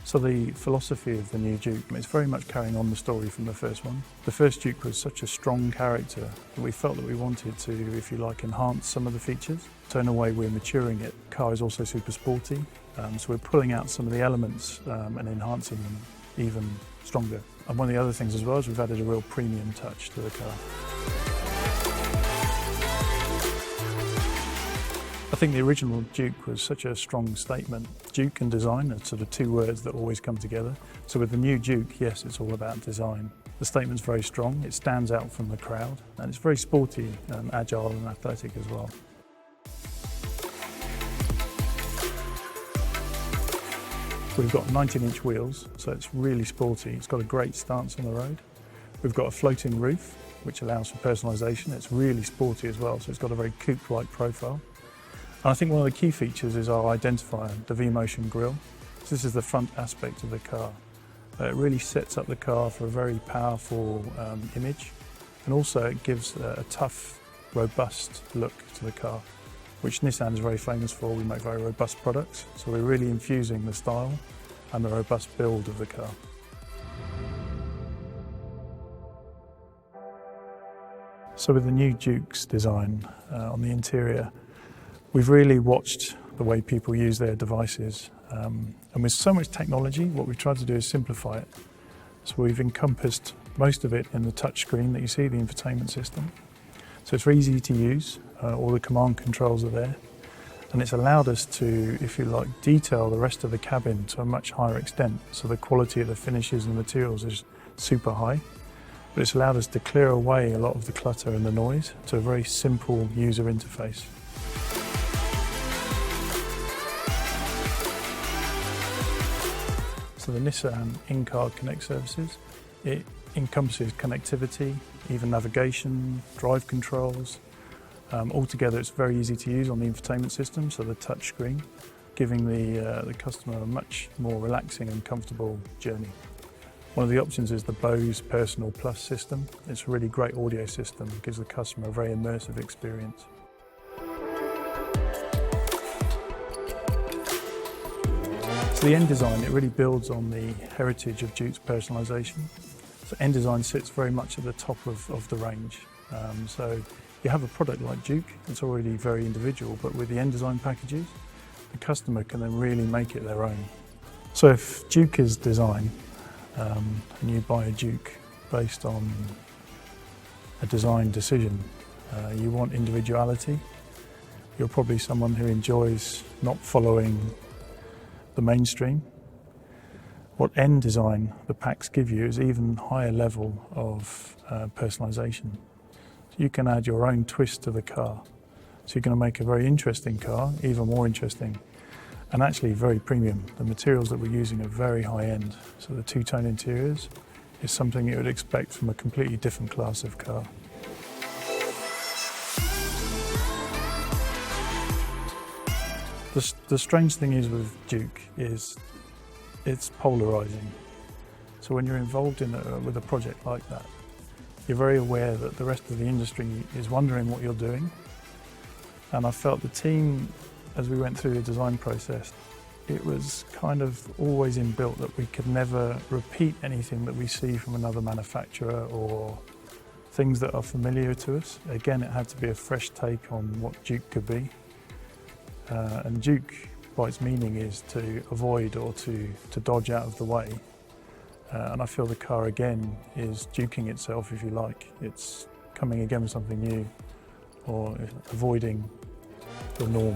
So the philosophy of the new Juke, it's very much carrying on the story from the first one. The first Juke was such a strong character that we felt that we wanted to, if you like, enhance some of the features. So in a way we're maturing it. The car is also super sporty, so we're pulling out some of the elements and enhancing them even stronger. And one of the other things as well is we've added a real premium touch to the car. I think the original Juke was such a strong statement. Juke and design are sort of two words that always come together. So with the new Juke, yes, it's all about design. The statement's very strong, it stands out from the crowd, and it's very sporty, agile and athletic as well. We've got 19-inch wheels, so it's really sporty. It's got a great stance on the road. We've got a floating roof, which allows for personalisation. It's really sporty as well, so it's got a very coupe-like profile. And I think one of the key features is our identifier, the V-Motion grille. So this is the front aspect of the car. It really sets up the car for a very powerful image, and also it gives a tough, robust look to the car, which Nissan is very famous for. We make very robust products, so we're really infusing the style and the robust build of the car. So with the new Juke's design on the interior, we've really watched the way people use their devices, and with so much technology, what we've tried to do is simplify it. So we've encompassed most of it in the touchscreen that you see, the infotainment system. So it's very easy to use, all the command controls are there, and it's allowed us to, if you like, detail the rest of the cabin to a much higher extent. So the quality of the finishes and materials is super high, but it's allowed us to clear away a lot of the clutter and the noise to a very simple user interface. So the Nissan in-car Connect services, it encompasses connectivity, even navigation, drive controls. Altogether it's very easy to use on the infotainment system, so the touch screen, giving the customer a much more relaxing and comfortable journey. One of the options is the Bose Personal Plus system. It's a really great audio system, it gives the customer a very immersive experience. So the end design, it really builds on the heritage of Juke's personalisation. So end design sits very much at the top of the range. So you have a product like Juke, it's already very individual, but with the end design packages, the customer can then really make it their own. So if Juke is design, and you buy a Juke based on a design decision, you want individuality, you're probably someone who enjoys not following the mainstream. What end design the packs give you is even higher level of personalisation. So you can add your own twist to the car. So you're going to make a very interesting car, even more interesting, and actually very premium. The materials that we're using are very high end. So the two-tone interiors is something you would expect from a completely different class of car. The strange thing is with Juke is it's polarising. So when you're involved with a project like that, you're very aware that the rest of the industry is wondering what you're doing. And I felt the team, as we went through the design process, it was kind of always inbuilt that we could never repeat anything that we see from another manufacturer or things that are familiar to us. Again, it had to be a fresh take on what Juke could be. And Juke, by its meaning, is to avoid or to dodge out of the way. And I feel the car again is juking itself, if you like. It's coming again with something new or avoiding the norm.